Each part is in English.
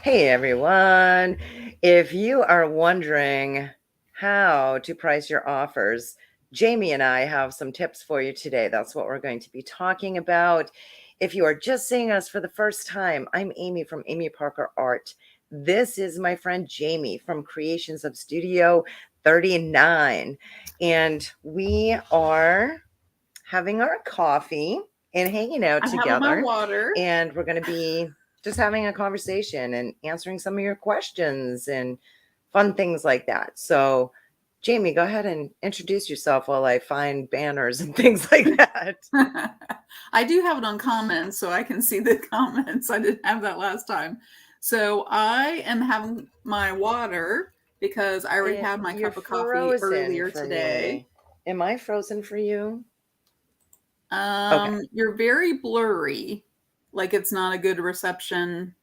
Hey everyone. If you are wondering how to price your offers, Jamie and I have some tips for you today. That's what we're going to be talking about. If you are just seeing us for the first time, I'm Amy from Amy Parker Art. This is my friend Jamie from Creations of Studio 39. And we are having our coffee and hanging out I have my together. water. And we're going to be just having a conversation and answering some of your questions and fun things like that. So, Jamie, go ahead and introduce yourself while I find banners and things like that. I do have it on comments, so I can see the comments. I didn't have that last time. So I am having my water because I already had my You're cup of coffee frozen earlier for today. me. Am I frozen for you? Okay. You're very blurry, like it's not a good reception.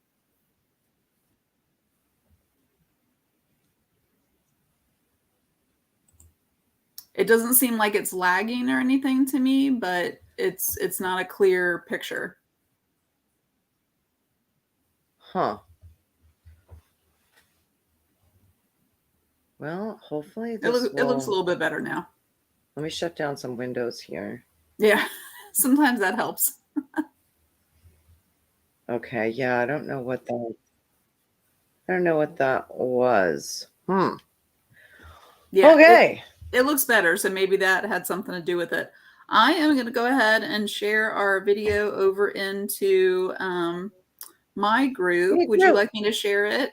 It doesn't seem like it's lagging or anything to me, but it's not a clear picture. Huh. Well, hopefully this It looks a will. little bit better now. Let me shut down some windows here. Yeah, sometimes that helps. Okay, yeah, I don't know what that was. Yeah, Okay. it looks better, so maybe that had something to do with it. I am going to go ahead and share our video over into my group. Me Would you too. like me to share it?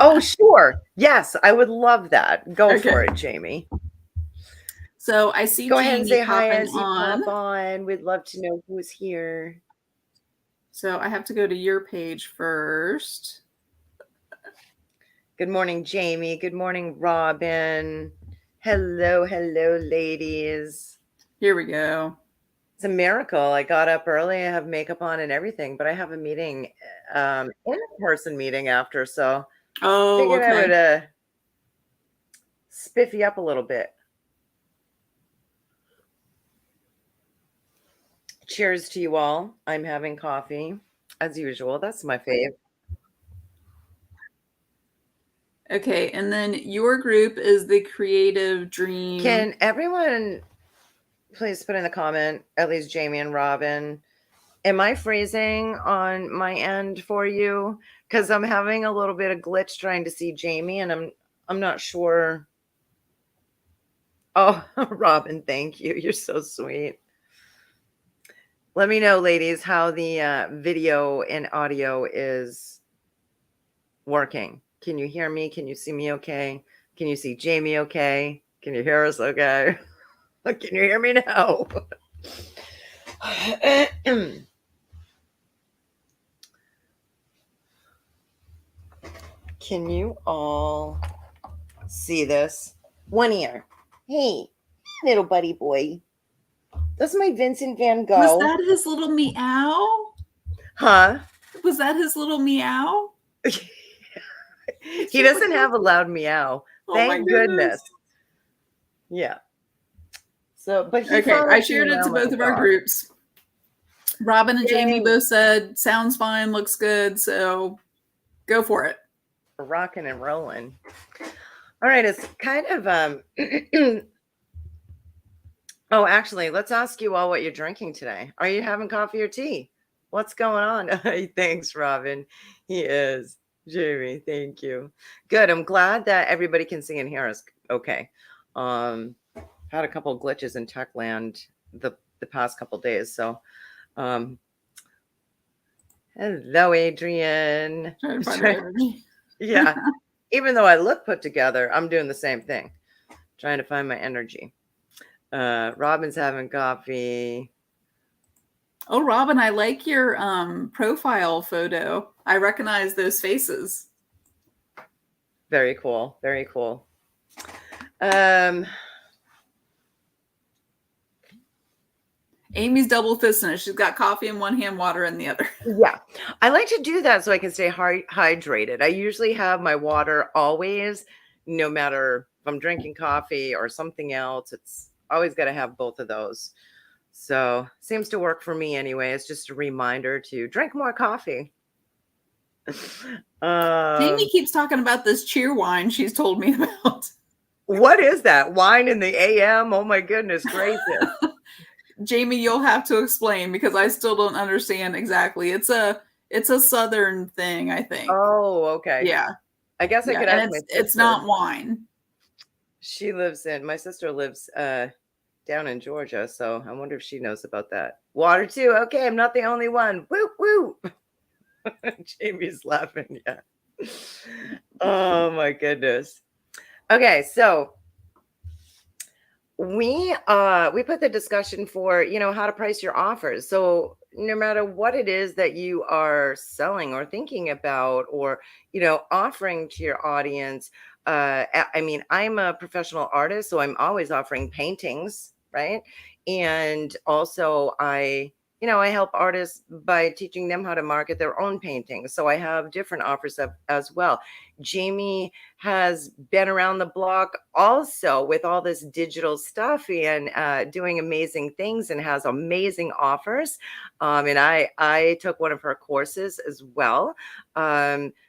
Oh, sure. Yes, I would love that. Go Okay. for it, Jamie. So I see Go ahead and Jamie say hi popping as you on. pop on. We'd love to know who's here. So I have to go to your page first. Good morning, Jamie. Good morning, Robin. Hello, hello, ladies. Here we go. It's a miracle. I got up early. I have makeup on and everything, but I have a meeting, in-person meeting after, so Oh, figured I okay. would spiffy up a little bit. Cheers to you all. I'm having coffee as usual. That's my fave. Okay, and then your group is the Creative Dream. Can everyone please put in the comment, at least Jamie and Robin, am I freezing on my end for you? Because I'm having a little bit of glitch trying to see Jamie, and I'm not sure. Oh, Robin, thank you. You're so sweet. Let me know, ladies, how the video and audio is working. Can you hear me? Can you see me okay? Can you see Jamie okay? Can you hear us okay? Can you hear me now? Can you all see this? One ear. Hey, little buddy boy. That's my Vincent van Was Gogh. that his little meow? Huh? Was that his little meow? He doesn't have a loud meow. Oh my Thank goodness. goodness. Yeah. So, but he Okay, I follows me shared it to around like both a of our dog. groups. Robin and Jamie Yay. both said sounds fine, looks good, so go for it. We're rocking and rolling. All right, it's kind of oh, actually, let's ask you all what you're drinking today. Are you having coffee or tea? What's going on? Thanks, Robin. He is. Jamie, thank you. Good. I'm glad that everybody can see and hear us okay. Had a couple of glitches in tech land the past couple of days. So hello, Adrian. Trying to find my energy. Yeah. Even though I look put together, I'm doing the same thing. Trying to find my energy. Robin's having coffee. Oh, Robin, I like your profile photo. I recognize those faces. Very cool. Very cool. Um, Amy's double fisting it. She's got coffee in one hand, water in the other. yeah, I like to do that so I can stay hydrated. I usually have my water always, no matter if I'm drinking coffee or something else. It's always got to have both of those. So seems to work for me anyway. It's just a reminder to drink more coffee. Jamie Um, keeps talking about this cheer wine she's told me about. what is that? Wine in the AM? Oh my goodness gracious. Jamie, you'll have to explain because I still don't understand exactly. It's a southern thing, I think. Oh, okay. Yeah. I guess I Yeah, could and ask my it's sister. not wine. My sister lives down in Georgia, so I wonder if she knows about that. Water too. Okay, I'm not the only one. Woo woo. Jamie's laughing. Yeah. Oh my goodness. Okay, so we put the discussion for, how to price your offers. So no matter what it is that you are selling or thinking about, or offering to your audience, I mean, I'm a professional artist, so I'm always offering paintings, right? And also I help artists by teaching them how to market their own paintings, so I have different offers as well. Jamie has been around the block also with all this digital stuff, and doing amazing things, and has amazing offers. And I took one of her courses as well.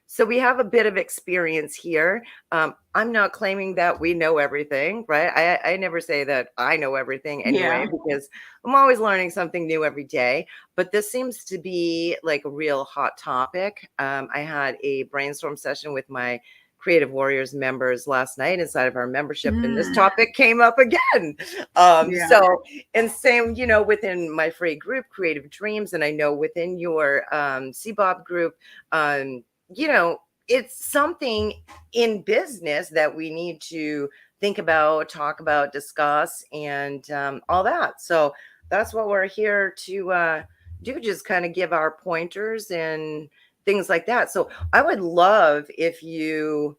So we have a bit of experience here. I'm not claiming that we know everything, right? I never say that I know everything anyway, Yeah. because I'm always learning something new every day. But this seems to be like a real hot topic. I had a brainstorm session with my Creative Warriors members last night inside of our membership, and this Mm, topic came up again. yeah. So, and same, within my free group, Creative Dreams, and I know within your CBOB group, um, you know, it's something in business that we need to think about, talk about, discuss, and all that. So that's what we're here to do, just kind of give our pointers and things like that. So I would love if you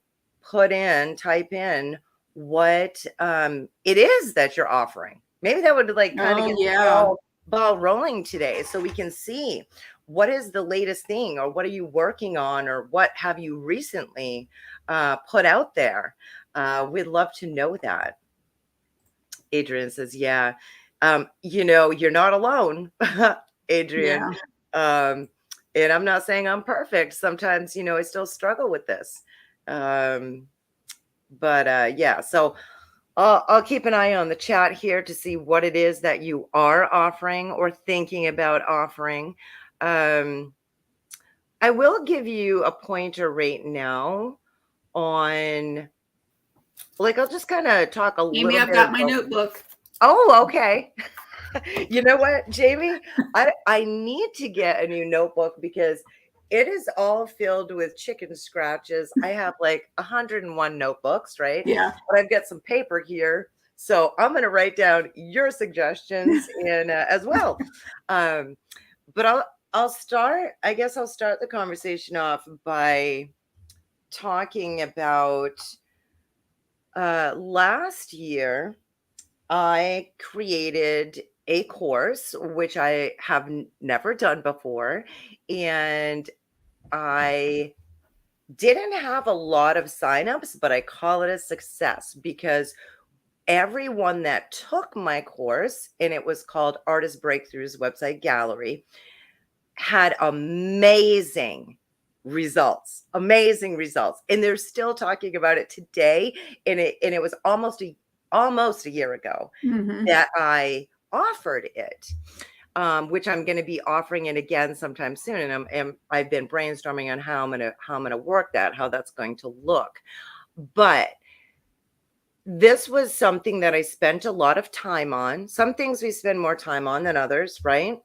type in what it is that you're offering. Maybe that would like kind of Oh get the yeah. ball rolling today, so we can see what is the latest thing, or what are you working on, or what have you recently put out there. We'd love to know that. Adrian says, yeah, you're not alone, Adrian. Yeah. Um, and I'm not saying I'm perfect. Sometimes, I still struggle with this. Um, but yeah, so I'll keep an eye on the chat here to see what it is that you are offering or thinking about offering. Um, I will give you a pointer right now on, like, I'll just kind of talk a Amy, little I've bit got my about. notebook. Oh, okay. You know what, Jamie? I need to get a new notebook because it is all filled with chicken scratches. I have like 101 notebooks, right? Yeah. But I've got some paper here. So I'm going to write down your suggestions and as well. Um, but I guess I'll start the conversation off by talking about last year. I created a course which I have never done before, and I didn't have a lot of signups, but I call it a success because everyone that took my course, and it was called Artist Breakthroughs Website Gallery, had amazing results, and they're still talking about it today. And it was almost a year ago Hmm. that I offered it, which I'm going to be offering it again sometime soon. And I've been brainstorming on how I'm gonna work that, how that's going to look. But this was something that I spent a lot of time on. Some things we spend more time on than others, right?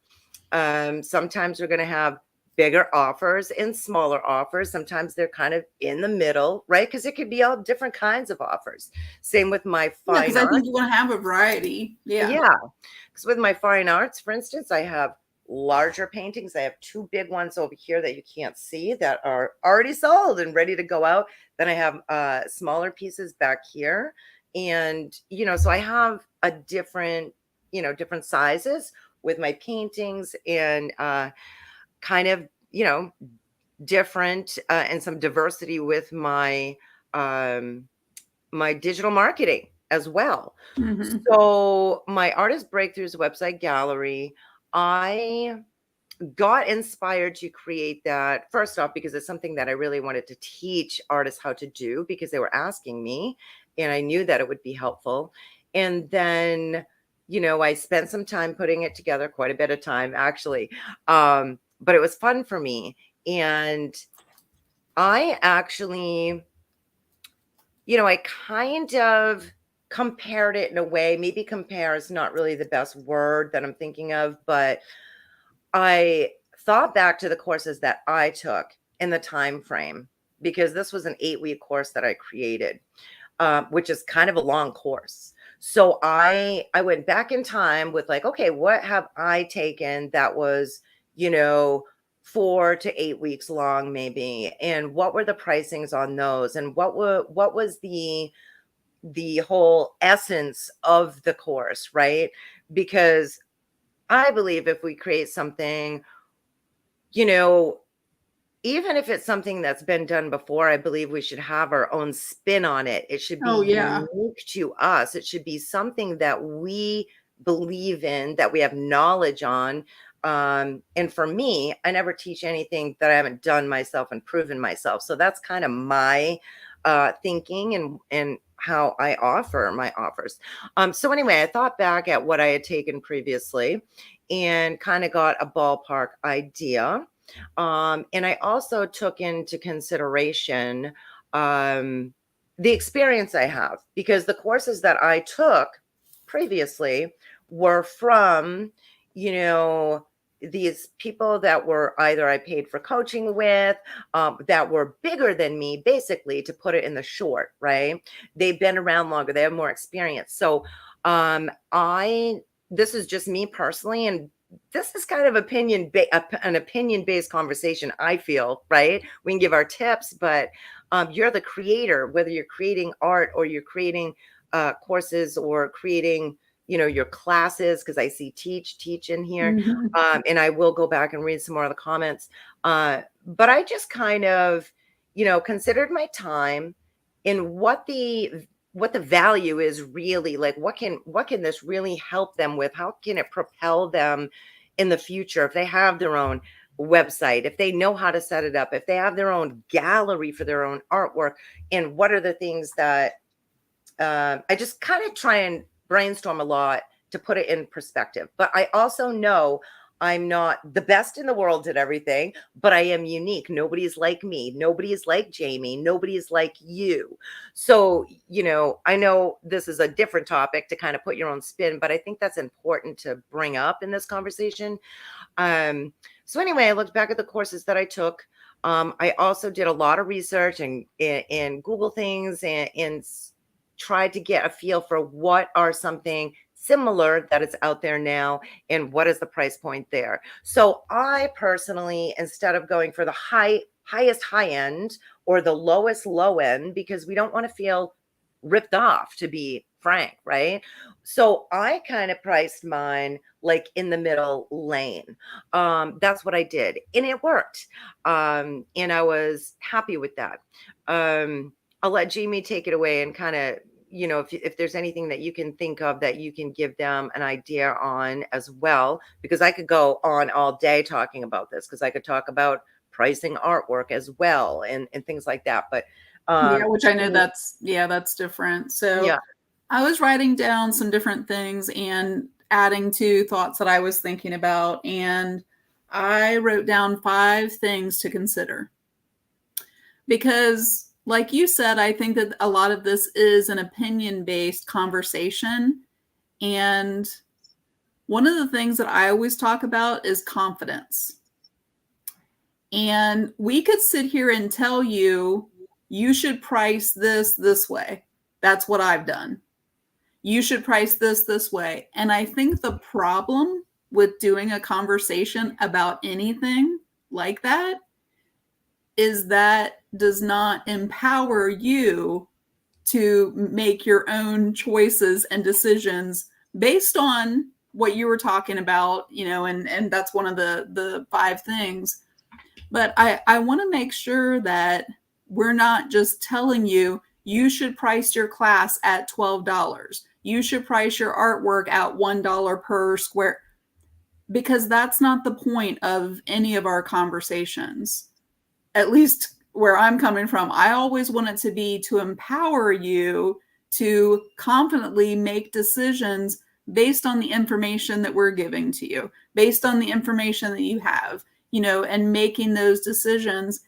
Sometimes we're going to have bigger offers and smaller offers. Sometimes they're kind of in the middle, right? Because it could be all different kinds of offers. Same with my Yeah, because fine I art. think you want to have a variety. Yeah. Yeah. Because with my fine arts, for instance, I have larger paintings. I have two big ones over here that you can't see that are already sold and ready to go out. Then I have smaller pieces back here. And, so I have a different sizes with my paintings, and kind of, different and some diversity with my digital marketing as well. Hmm. So my Artist Breakthroughs website gallery, I got inspired to create that, first off, because it's something that I really wanted to teach artists how to do because they were asking me, and I knew that it would be helpful. And then, I spent some time putting it together, quite a bit of time actually. But it was fun for me. And I actually, I kind of compared it in a way. Maybe compare is not really the best word that I'm thinking of, but I thought back to the courses that I took in the time frame, because this was an 8-week course that I created, which is kind of a long course. So I went back in time with like, okay, what have I taken that was, you know, 4 to 8 weeks long, maybe, and what were the pricings on those, and what was the whole essence of the course, right? Because I believe if we create something, you know, even if it's something that's been done before, I believe we should have our own spin on it. It should Oh, be yeah. unique to us. It should be something that we believe in, that we have knowledge on. And for me, I never teach anything that I haven't done myself and proven myself. So that's kind of my thinking and how I offer my offers. So anyway, I thought back at what I had taken previously and kind of got a ballpark idea. And I also took into consideration the experience I have, because the courses that I took previously were from, you know, these people that were either I paid for coaching with, that were bigger than me, basically, to put it in the short, right? They've been around longer, they have more experience. So, this is just me personally, and this is kind of an opinion based conversation, I feel, right? We can give our tips, but you're the creator, whether you're creating art or you're creating courses or creating, your classes, because I see teach in here. Mhm. And I will go back and read some more of the comments. But I just kind of, considered my time in what the value is really, like what can this really help them with, how can it propel them in the future if they have their own website, if they know how to set it up, if they have their own gallery for their own artwork, and what are the things that I just kind of try and brainstorm a lot to put it in perspective. But I also know I'm not the best in the world at everything, but I am unique. Nobody is like me. Nobody is like Jamie. Nobody is like you. So, I know this is a different topic to kind of put your own spin, but I think that's important to bring up in this conversation. So anyway, I looked back at the courses that I took. I also did a lot of research and Google things and tried to get a feel for what are something similar that is out there now and what is the price point there. So I personally, instead of going for the highest high end or the lowest low end, because we don't want to feel ripped off, to be frank, right? So I kind of priced mine like in the middle lane. That's what I did, and it worked. And I was happy with that. I'll let Jamie take it away and kind of, if there's anything that you can think of that you can give them an idea on as well, because I could go on all day talking about this, because I could talk about pricing artwork as well and things like that. But Yeah, which I know Jamie, that's different. So yeah. I was writing down some different things and adding to thoughts that I was thinking about. And I wrote down 5 things to consider. Because, like you said, I think that a lot of this is an opinion based conversation. And one of the things that I always talk about is confidence. And we could sit here and tell you, you should price this way. That's what I've done. You should price this way. And I think the problem with doing a conversation about anything like that is that does not empower you to make your own choices and decisions based on what you were talking about, and that's one of the 5 things. But I want to make sure that we're not just telling you, you should price your class at $12. You should price your artwork at $1 per square. because that's not the point of any of our conversations. At least where I'm coming from, I always want it to be to empower you to confidently make decisions based on the information that we're giving to you, based on the information that you have, and making those decisions.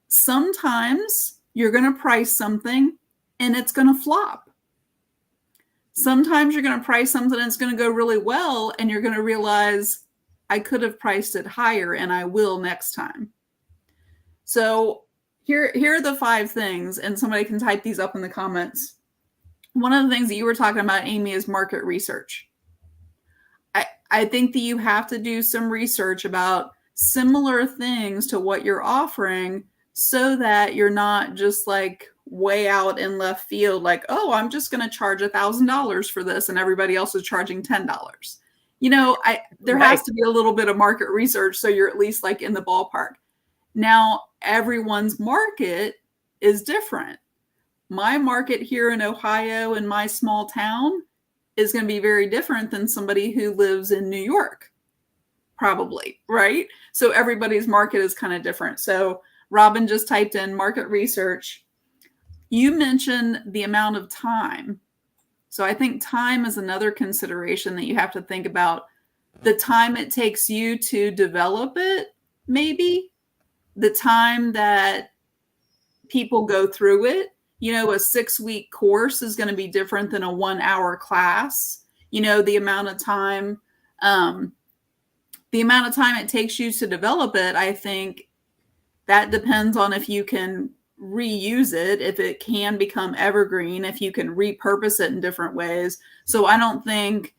Sometimes you're going to price something and it's going to flop. Sometimes you're going to price something and it's going to go really well, and you're going to realize I could have priced it higher, and I will next time. So here are the 5 things, and somebody can type these up in the comments. One of the things that you were talking about, Amy, is market research. I think that you have to do some research about similar things to what you're offering, so that you're not just like way out in left field, like, oh, I'm just going to charge $1,000 for this and everybody else is charging $10. There Right. has to be a little bit of market research, so you're at least like in the ballpark. Now, everyone's market is different. My market here in Ohio, in my small town, is going to be very different than somebody who lives in New York, probably, right? So everybody's market is kind of different. So Robin just typed in market research. You mentioned the amount of time. So I think time is another consideration that you have to think about. The time it takes you to develop it, maybe. The time that people go through it. A 6-week course is going to be different than a 1-hour class. The amount of time it takes you to develop it, I think that depends on if you can reuse it, if it can become evergreen, if you can repurpose it in different ways. So I don't think,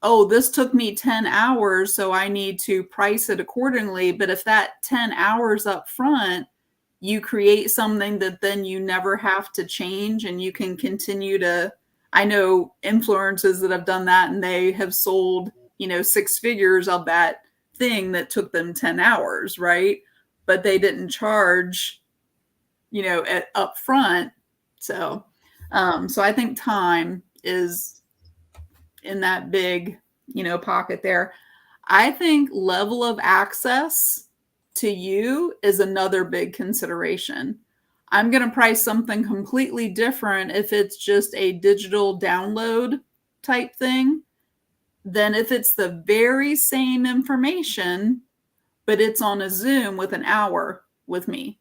oh, this took me 10 hours, so I need to price it accordingly. But if that 10 hours up front, you create something that then you never have to change, and you can continue to, I know influencers that have done that, and they have sold, 6 figures of that thing that took them 10 hours, right? But they didn't charge, up front. So I think time is in that big, pocket there. I think level of access to you is another big consideration. I'm going to price something completely different if it's just a digital download type thing than if it's the very same information, but it's on a Zoom with an hour with me.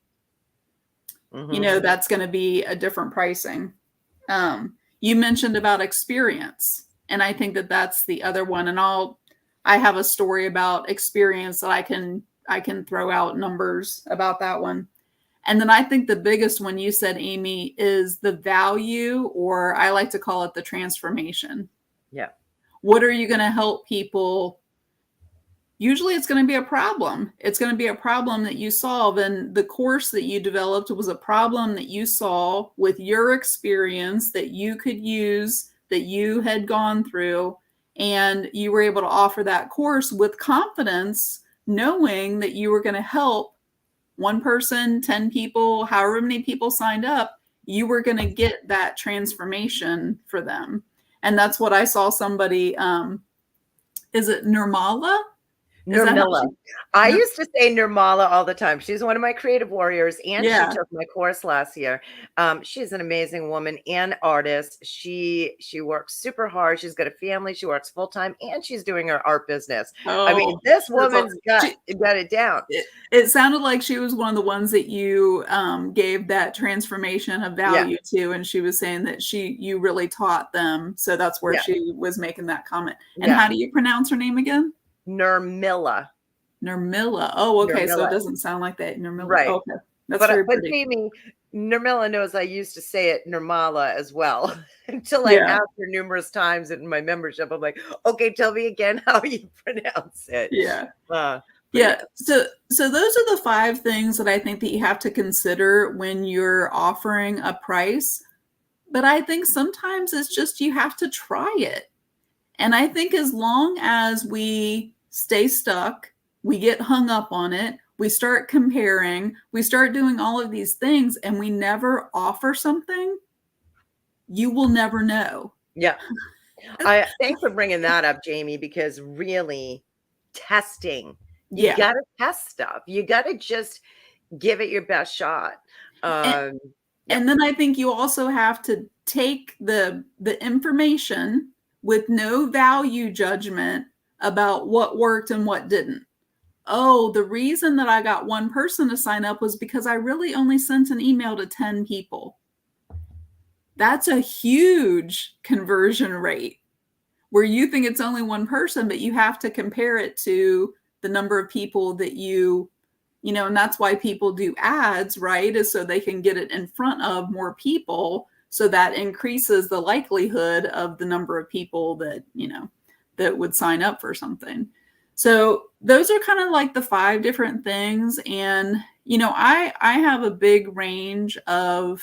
Mm-hmm. That's going to be a different pricing. You mentioned about experience, and I think that that's the other one. And I have a story about experience that I can throw out numbers about that one. And then I think the biggest one you said, Amy, is the value, or I like to call it the transformation. Yeah. What are you going to help people? Usually it's going to be a problem. It's going to be a problem that you solve. And the course that you developed was a problem that you saw with your experience that you could use, that you had gone through, and you were able to offer that course with confidence, knowing that you were going to help one person, 10 people, however many people signed up, you were going to get that transformation for them. And that's what I saw somebody, is it Nirmala? Nirmala. I used to say Nirmala all the time. She's one of my creative warriors, and she took my course last year. She's an amazing woman and artist. She works super hard. She's got a family. She works full time, and she's doing her art business. I mean, this woman's got it down. It sounded like she was one of the ones that you gave that transformation of value to, and she was saying that you really taught them. So that's where she was making that comment. And how do you pronounce her name again? Nirmala. Oh, okay. Nirmala. So it doesn't sound like that. Nirmala. Right. Okay. That's very pretty. Jamie, Nirmala knows I used to say it Nirmala as well until I asked her numerous times in my membership. I'm like, okay, tell me again how you pronounce it. Yeah. So those are the 5 things that I think that you have to consider when you're offering a price. But I think sometimes it's just you have to try it. And I think as long as we stay stuck, we get hung up on it, we start comparing, we start doing all of these things, and we never offer something, you will never know. Yeah. Thanks for bringing that up, Jamie, because really, testing. You Yeah. got to test stuff. You got to just give it your best shot. And, Yeah. and then I think you also have to take the information with no value judgment about what worked and what didn't. Oh, the reason that I got one person to sign up was because I really only sent an email to 10 people. That's a huge conversion rate where you think it's only one person, but you have to compare it to the number of people that and that's why people do ads, right? Is so they can get it in front of more people. So that increases the likelihood of the number of people that would sign up for something. So those are kind of like the 5 different things. And, I have a big range of,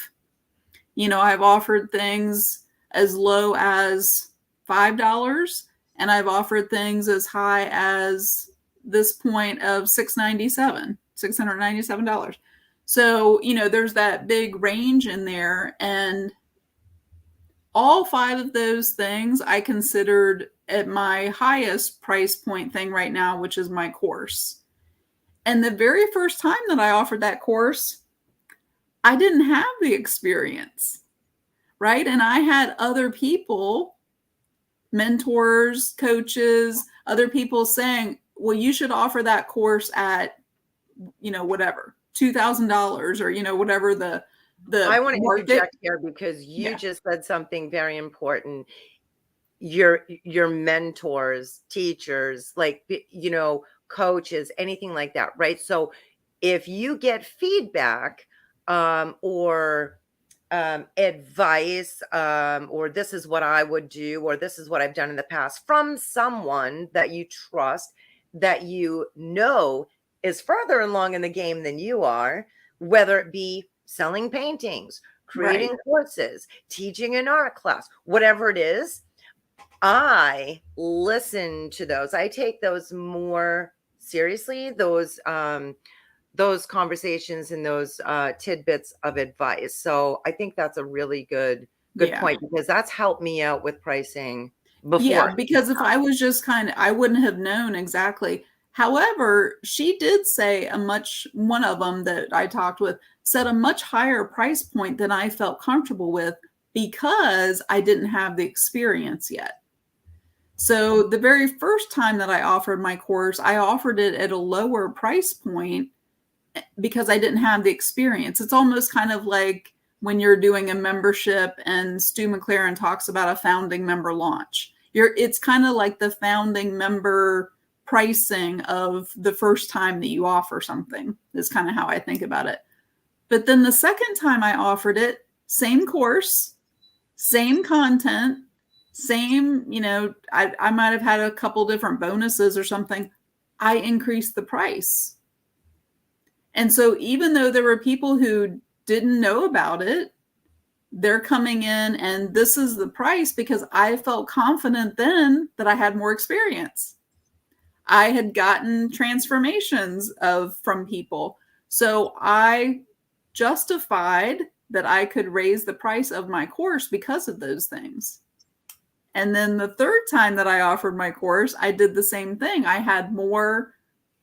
I've offered things as low as $5, and I've offered things as high as this point of $697. So, there's that big range in there. And all 5 of those things I considered at my highest price point thing right now, which is my course. And the very first time that I offered that course, I didn't have the experience, right? And I had other people, mentors, coaches, other people saying, well, you should offer that course at, whatever, $2,000 or, whatever the I want to market. interject here because you just said something very important. Your mentors, teachers, like, coaches, anything like that, right? So if you get feedback or advice or this is what I would do or this is what I've done in the past from someone that you trust, that is further along in the game than you are, whether it be selling paintings, creating Right. courses, teaching an art class, whatever it is, I listen to those. I take those more seriously, those conversations and those tidbits of advice. So I think that's a really good point because that's helped me out with pricing before. Yeah, because if I was just I wouldn't have known exactly. However, she did say one of them that I talked with said a much higher price point than I felt comfortable with because I didn't have the experience yet. So the very first time that I offered my course, I offered it at a lower price point because I didn't have the experience. It's almost kind of like when you're doing a membership and Stu McLaren talks about a founding member launch. It's kind of like the founding member pricing of the first time that you offer something is kind of how I think about it. But then the second time I offered it, same course, same content, same, I might have had a couple different bonuses or something. I increased the price. And so even though there were people who didn't know about it, they're coming in and this is the price because I felt confident then that I had more experience. I had gotten transformations from people. So I justified that I could raise the price of my course because of those things. And then the third time that I offered my course, I did the same thing. I had more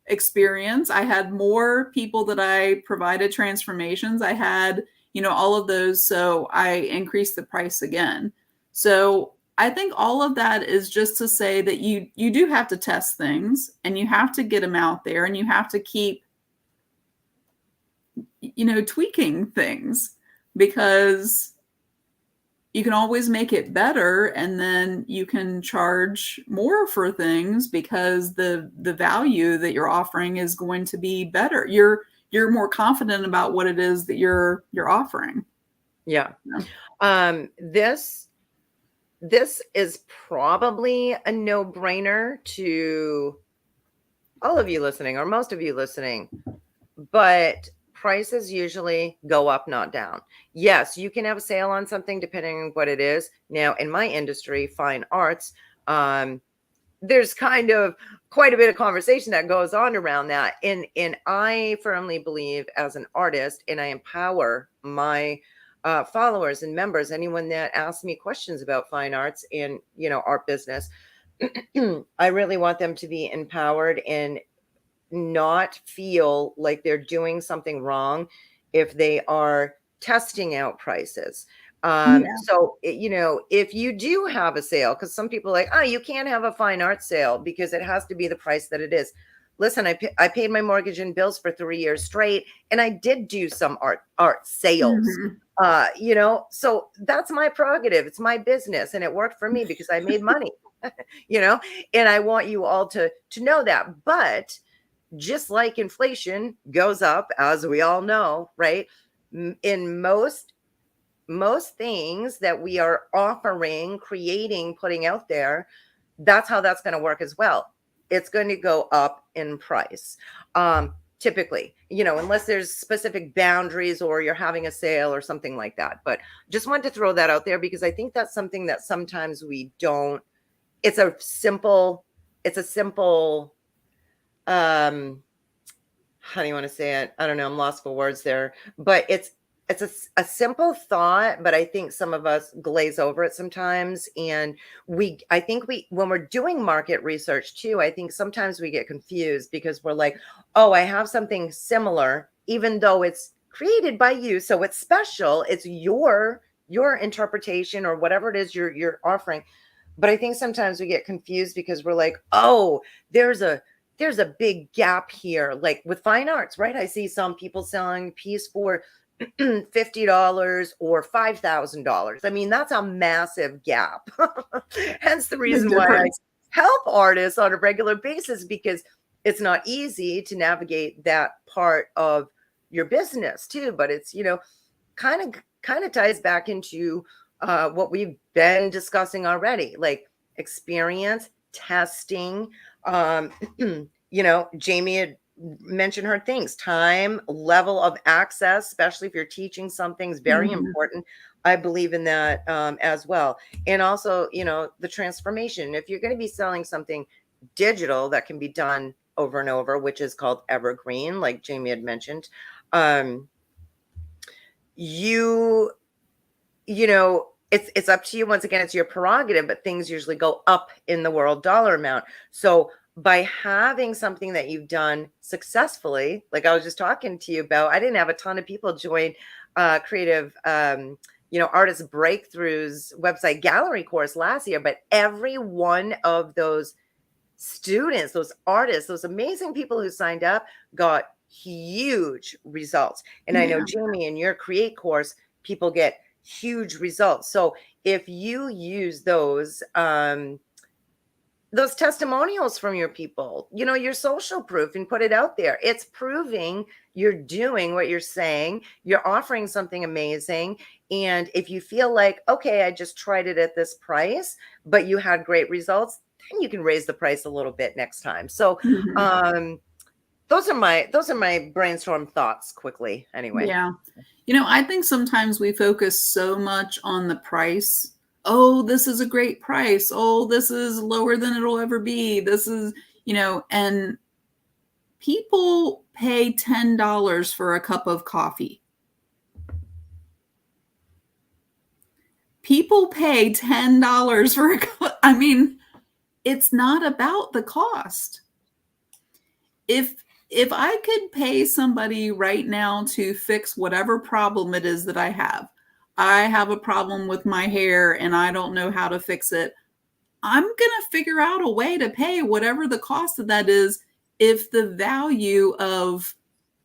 experience. I had more people that I provided transformations. I had, all of those. So I increased the price again. So I think all of that is just to say that you do have to test things and you have to get them out there and you have to keep, tweaking things because you can always make it better and then you can charge more for things because the value that you're offering is going to be better. You're more confident about what it is that you're offering. Yeah. This is probably a no-brainer to all of you listening or most of you listening, but prices usually go up, not down. Yes, you can have a sale on something depending on what it is. Now, in my industry, fine arts, there's kind of quite a bit of conversation that goes on around that. And I firmly believe as an artist, and I empower my followers and members, anyone that asks me questions about fine arts and, art business, I really want them to be empowered and not feel like they're doing something wrong if they are testing out prices. Yeah. So, if you do have a sale, because some people are like, oh, you can't have a fine art sale because it has to be the price that it is. Listen, I paid my mortgage and bills for 3 years straight, and I did do some art sales. Mhm. So that's my prerogative. It's my business, and it worked for me because I made money. you know, and I want you all to know that. But just like inflation goes up, as we all know, right? In most things that we are offering, creating, putting out there, that's how that's going to work as well. It's going to go up in price. Typically, unless there's specific boundaries or you're having a sale or something like that. But just wanted to throw that out there because I think that's something that sometimes we don't. It's a simple how do you want to say it? I don't know. I'm lost for words there, but it's a simple thought, but I think some of us glaze over it sometimes. And I think when we're doing market research too, I think sometimes we get confused because we're like, oh, I have something similar, even though it's created by you. So it's special. It's your interpretation or whatever it is you're offering. But I think sometimes we get confused because we're like, oh, there's a big gap here. Like with fine arts, right? I see some people selling a piece for $50 or $5,000. I mean, that's a massive gap. Hence the Big reason why I difference. help artists on a regular basis, because it's not easy to navigate that part of your business too. But it's, kind of ties back into what we've been discussing already, like experience, testing. Um, Jamie had mentioned her things, time, level of access, especially if you're teaching something is very Mhm. important. I believe in that as well. And also, the transformation. If you're going to be selling something digital that can be done over and over, which is called evergreen, like Jamie had mentioned, um, you it's up to you. Once again, it's your prerogative, but things usually go up in the world dollar amount. So by having something that you've done successfully, like I was just talking to you about, I didn't have a ton of people join creative artist breakthroughs website gallery course last year, but every one of those students, those artists, those amazing people who signed up got huge results. And I know, Yeah. Jamie, in your create course, people get huge results. So if you use those testimonials from your people, your social proof, and put it out there, it's proving you're doing what you're saying, you're offering something amazing. And if you feel like, okay, I just tried it at this price, but you had great results, then you can raise the price a little bit next time. So Mhm. um those are my brainstorm thoughts quickly anyway. Yeah. I think sometimes we focus so much on the price. Oh, this is a great price. Oh, this is lower than it'll ever be. This is, and people pay $10 for a cup of coffee. People pay $10 for a cup. I mean, it's not about the cost. If I could pay somebody right now to fix whatever problem it is that I have a problem with my hair and I don't know how to fix it. I'm going to figure out a way to pay whatever the cost of that is if the value of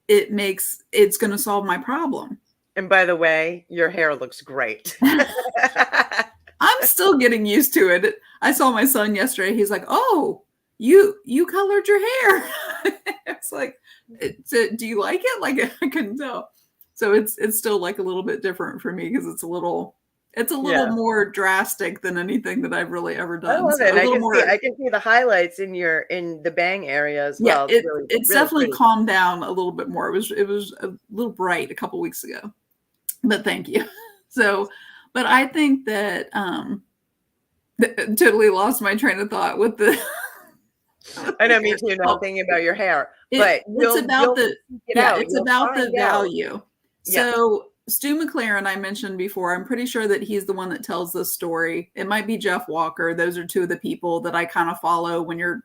it's going to solve my problem. And by the way, your hair looks great. I'm still getting used to it. I saw my son yesterday. He's like, "Oh, you colored your hair." It's like, do you like it? Like I couldn't tell. So it's still like a little bit different for me because it's a little Yeah. more drastic than anything that I've really ever I done. love So it. a And I little can see more, I can see the highlights in the bang area as yeah. well. It's It really, it's really definitely pretty. calmed down a little bit more. It was a little bright a couple weeks ago, but thank you. So, but I think that totally lost my train of thought with the with I the know, me hair. too. Now I'm Oh, thinking about your hair, it but it's you'll about you'll the seek it yeah, out. it's You'll about the find out. value. Yeah. So Stu McLaren, I mentioned before, I'm pretty sure that he's the one that tells this story. It might be Jeff Walker. Those are two of the people that I kind of follow when you're,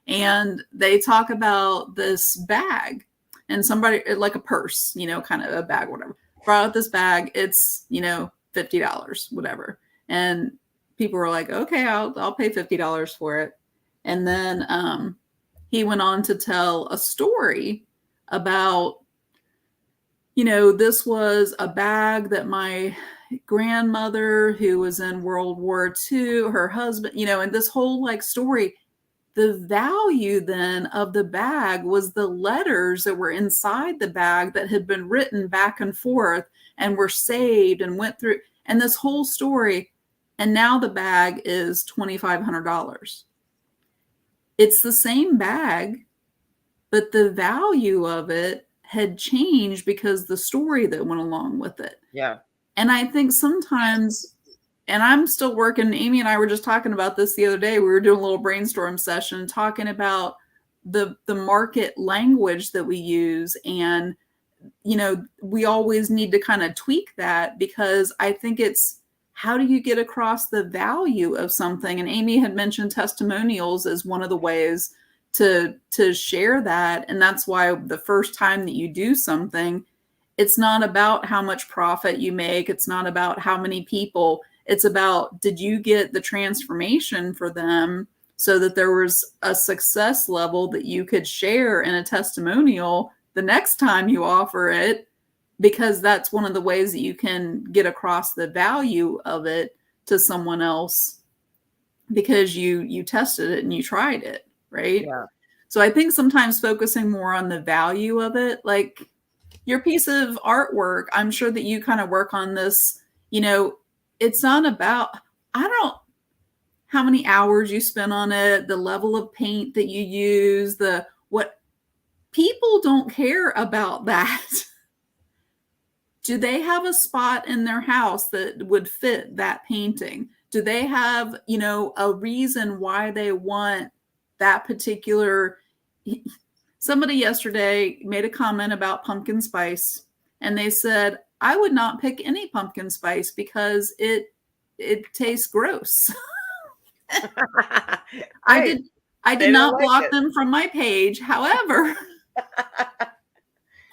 and they talk about this bag and somebody, like a purse, kind of a bag, whatever, brought out this bag. It's, $50, whatever. And people were like, okay, I'll pay $50 for it. And then he went on to tell a story about, this was a bag that my grandmother, who was in World War II, her husband, and this whole story, the value then of the bag was the letters that were inside the bag that had been written back and forth and were saved and went through, and this whole story. And now the bag is $2,500. It's the same bag, but the value of it had changed because the story that went along with it. Yeah. And I think sometimes, and I'm still working, Amy and I were just talking about this the other day. We were doing a little brainstorm session talking about the market language that we use. And, we always need to kind of tweak that, because I think it's, how do you get across the value of something? And Amy had mentioned testimonials as one of the ways to share that. And that's why the first time that you do something, it's not about how much profit you make. It's not about how many people. It's about, did you get the transformation for them so that there was a success level that you could share in a testimonial the next time you offer it? Because that's one of the ways that you can get across the value of it to someone else, because you tested it and you tried it. Right. Yeah. So I think sometimes focusing more on the value of it, like your piece of artwork, I'm sure that you kind of work on this, it's not about, how many hours you spend on it, the level of paint that you use, what people don't care about that. Do they have a spot in their house that would fit that painting? Do they have, a reason why they want that particular? Somebody yesterday made a comment about pumpkin spice, and they said, I would not pick any pumpkin spice because it tastes gross. I did not block them from my page. However,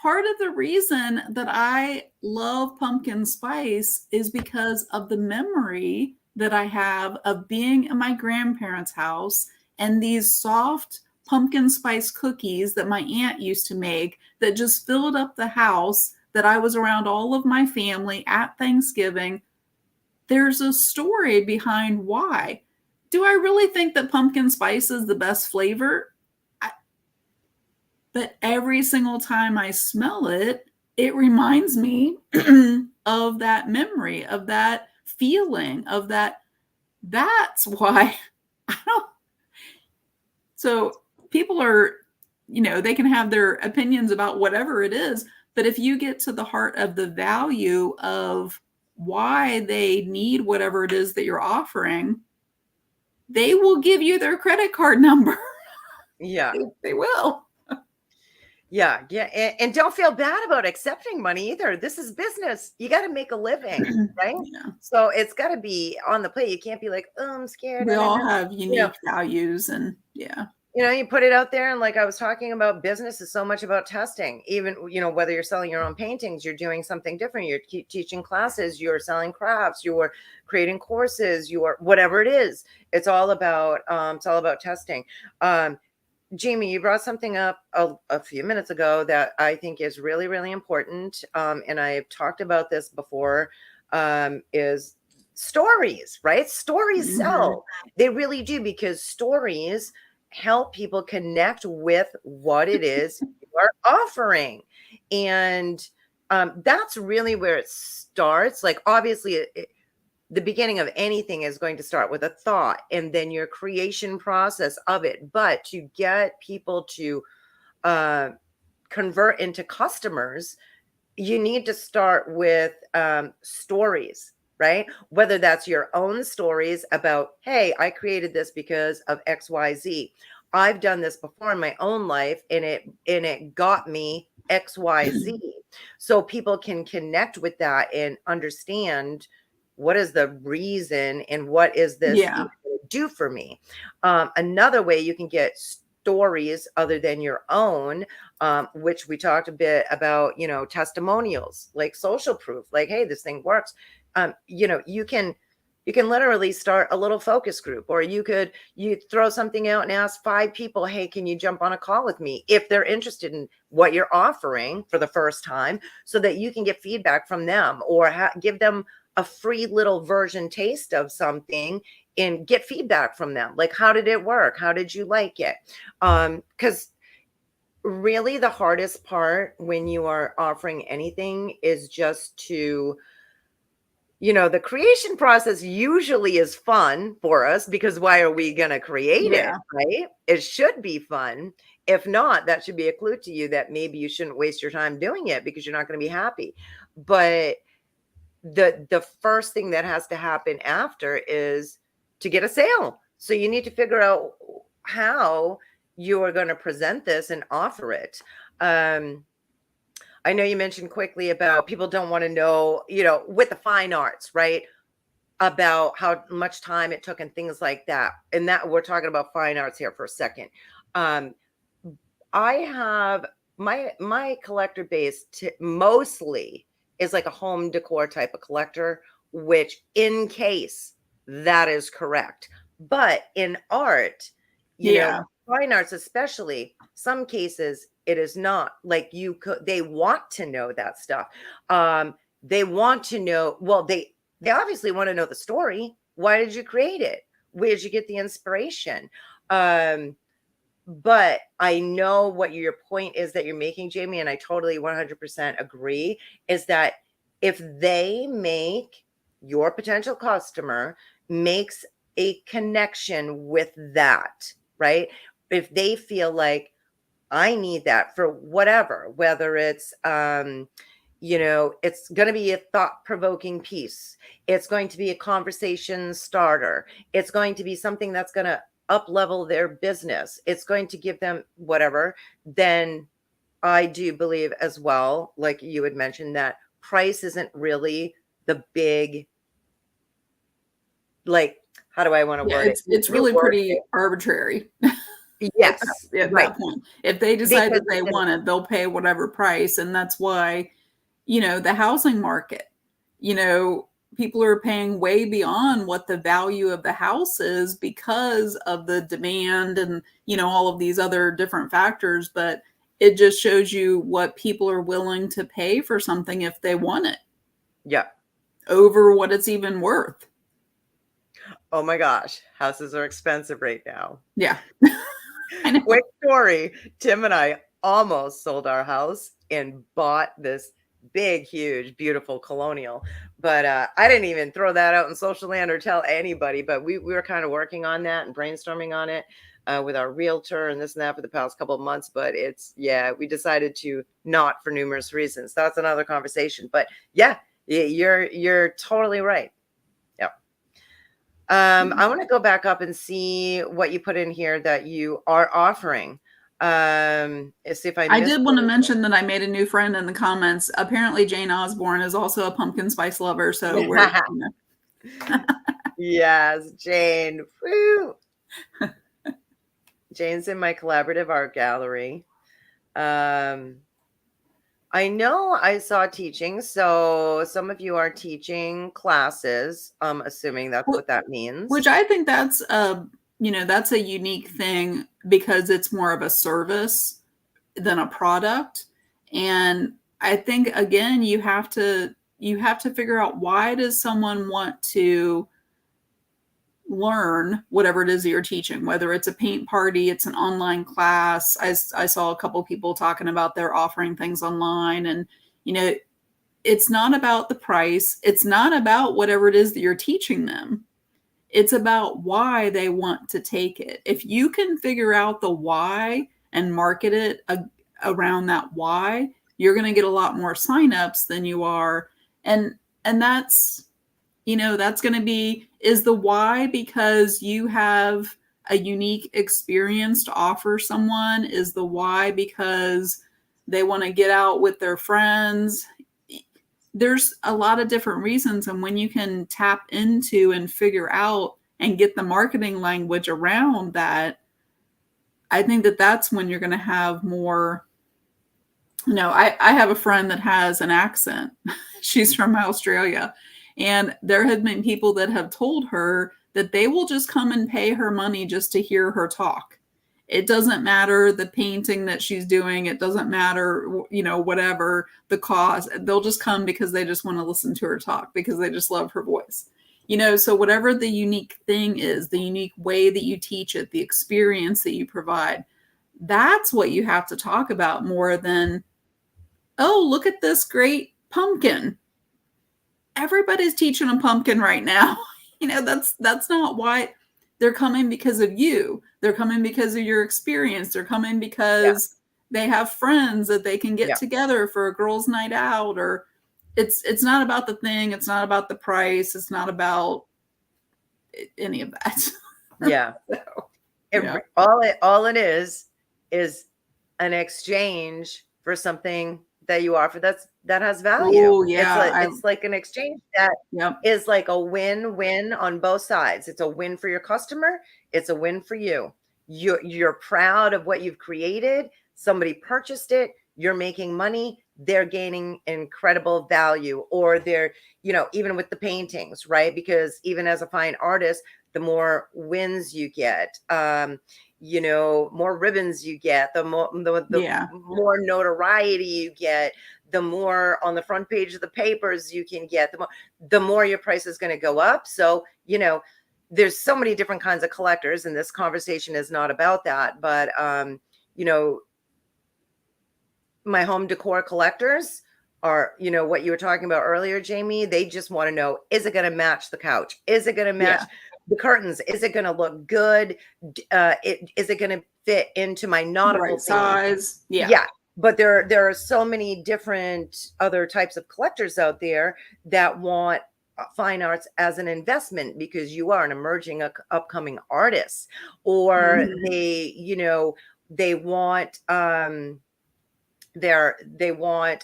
part of the reason that I love pumpkin spice is because of the memory that I have of being in my grandparents' house and these soft pumpkin spice cookies that my aunt used to make that just filled up the house, that I was around all of my family at Thanksgiving. There's a story behind why. Do I really think that pumpkin spice is the best flavor? But every single time I smell it, it reminds me of that memory, of that feeling, of that. That's why I don't. So people are, they can have their opinions about whatever it is. But if you get to the heart of the value of why they need whatever it is that you're offering, they will give you their credit card number. Yeah. They will. Yeah. And don't feel bad about accepting money either. This is business. You got to make a living, right? Yeah. So it's got to be on the plate. You can't be like, oh, I'm scared. We all have unique values, and yeah. You put it out there, and like I was talking about, business is so much about testing. Even, whether you're selling your own paintings, you're doing something different. You're teaching classes, you're selling crafts, you're creating courses, you're whatever it is. It's all about testing. Jamie, you brought something up a few minutes ago that I think is really, really important. And I've talked about this before, is stories, right? Stories sell. They really do, because stories help people connect with what it is you are offering. And that's really where it starts. Like, obviously, the beginning of anything is going to start with a thought and then your creation process of it. But to get people to convert into customers, you need to start with stories, right? Whether that's your own stories about, hey, I created this because of XYZ. I've done this before in my own life, and it got me XYZ. so people can connect with that and understand what is the reason and what is this Yeah. do for me. Another way you can get stories other than your own, which we talked a bit about, testimonials, like social proof, like, hey, this thing works. You can literally start a little focus group, or you throw something out and ask 5 people, hey, can you jump on a call with me if they're interested in what you're offering for the first time, so that you can get feedback from them, or give them a free little version taste of something and get feedback from them. Like, how did it work? How did you like it? Because really the hardest part when you are offering anything is just to, the creation process usually is fun for us, because why are we going to create it, Yeah. right? It should be fun. If not, that should be a clue to you that maybe you shouldn't waste your time doing it, because you're not going to be happy. But the first thing that has to happen after is to get a sale. So you need to figure out how you are going to present this and offer it. I know you mentioned quickly about people don't want to know, with the fine arts, right? About how much time it took and things like that. And that we're talking about fine arts here for a second. Um, I have my collector base mostly is like a home decor type of collector, which in case that is correct. But in art, Yeah. fine arts especially, some cases it is not. Like, they want to know that stuff. They want to know, well, they obviously want to know the story. Why did you create it? Where did you get the inspiration? But I know what your point is that you're making, Jamie, and I totally 100% agree, is that if your potential customer makes a connection with that, right? If they feel like, I need that for whatever, whether it's, it's going to be a thought-provoking piece. It's going to be a conversation starter. It's going to be something that's going to up level their business. It's going to give them whatever. Then I do believe as well, like you had mentioned, that price isn't really the big, like, how do I want to Yeah, word it? it's really pretty arbitrary. Yes, At right. that point, if they decide Because that they want it, they'll pay whatever price. And that's why, the housing market, people are paying way beyond what the value of the house is because of the demand and, all of these other different factors. But it just shows you what people are willing to pay for something if they want it. Yeah. Over what it's even worth. Oh my gosh, houses are expensive right now. Yeah. I know. Quick story. Tim and I almost sold our house and bought this big, huge, beautiful colonial. But I didn't even throw that out in social land or tell anybody. But we were kind of working on that and brainstorming on it with our realtor and this and that for the past couple of months. But we decided to not, for numerous reasons. That's another conversation. But yeah, you're totally right. I want to go back up and see what you put in here that you are offering. See if I did want to mention that I made a new friend in the comments. Apparently, Jane Osborne is also a pumpkin spice lover. So we're. Yes, Jane. Woo. Jane's in my collaborative art gallery. I know I saw teaching, so some of you are teaching classes. Assuming that's what that means. Which I think that's that's a unique thing, because it's more of a service than a product. And I think, again, you have to figure out, why does someone want to learn whatever it is that you're teaching, whether it's a paint party, it's an online class. I saw a couple people talking about they're offering things online, and it's not about the price. It's not about whatever it is that you're teaching them. It's about why they want to take it. If you can figure out the why and market it around that why, you're going to get a lot more signups than you are. And that's, that's going to be, is the why because you have a unique experience to offer someone? Is the why because They want to get out with their friends. There's a lot of different reasons. And when you can tap into and figure out and get the marketing language around that, I think that that's when you're going to have more. I have a friend that has an accent. She's from Australia. And there have been people that have told her that they will just come and pay her money just to hear her talk. It doesn't matter the painting that she's doing. It doesn't matter, whatever the cost. They'll just come because they just want to listen to her talk because they just love her voice. So whatever the unique thing is, the unique way that you teach it, the experience that you provide, that's what you have to talk about more than, oh, look at this great pumpkin. Everybody's teaching a pumpkin right now. That's not why. They're coming because of you. They're coming because of your experience. They're coming because they have friends that they can get together for a girls' night out. Or it's not about the thing. It's not about the price. It's not about any of that. Yeah. All it is an exchange for something that you offer that has value. Oh, yeah. It's like an exchange that is like a win-win on both sides. It's a win for your customer. It's a win for you. You're proud of what you've created. Somebody purchased it. You're making money. They're gaining incredible value. Or they're, even with the paintings, right? Because even as a fine artist, the more wins you get, more ribbons you get, the more notoriety you get, the more on the front page of the papers you can get, the more your price is going to go up. So, there's so many different kinds of collectors, and this conversation is not about that. But, my home decor collectors are, what you were talking about earlier, Jamie, they just want to know, is it going to match the couch? Is it going to match the curtains? Is it going to look good? Is it going to fit into my nautical right size? Yeah. But there are so many different other types of collectors out there that want fine arts as an investment because you are an emerging upcoming artist, or they want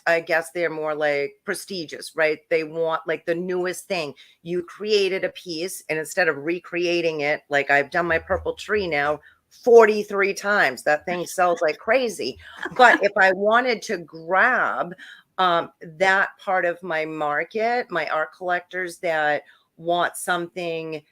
I guess they're more like prestigious, right? They want like the newest thing. You created a piece, and instead of recreating it, like I've done my purple tree now 43 times, that thing sells like crazy. But if I wanted to grab that part of my market, my art collectors that want something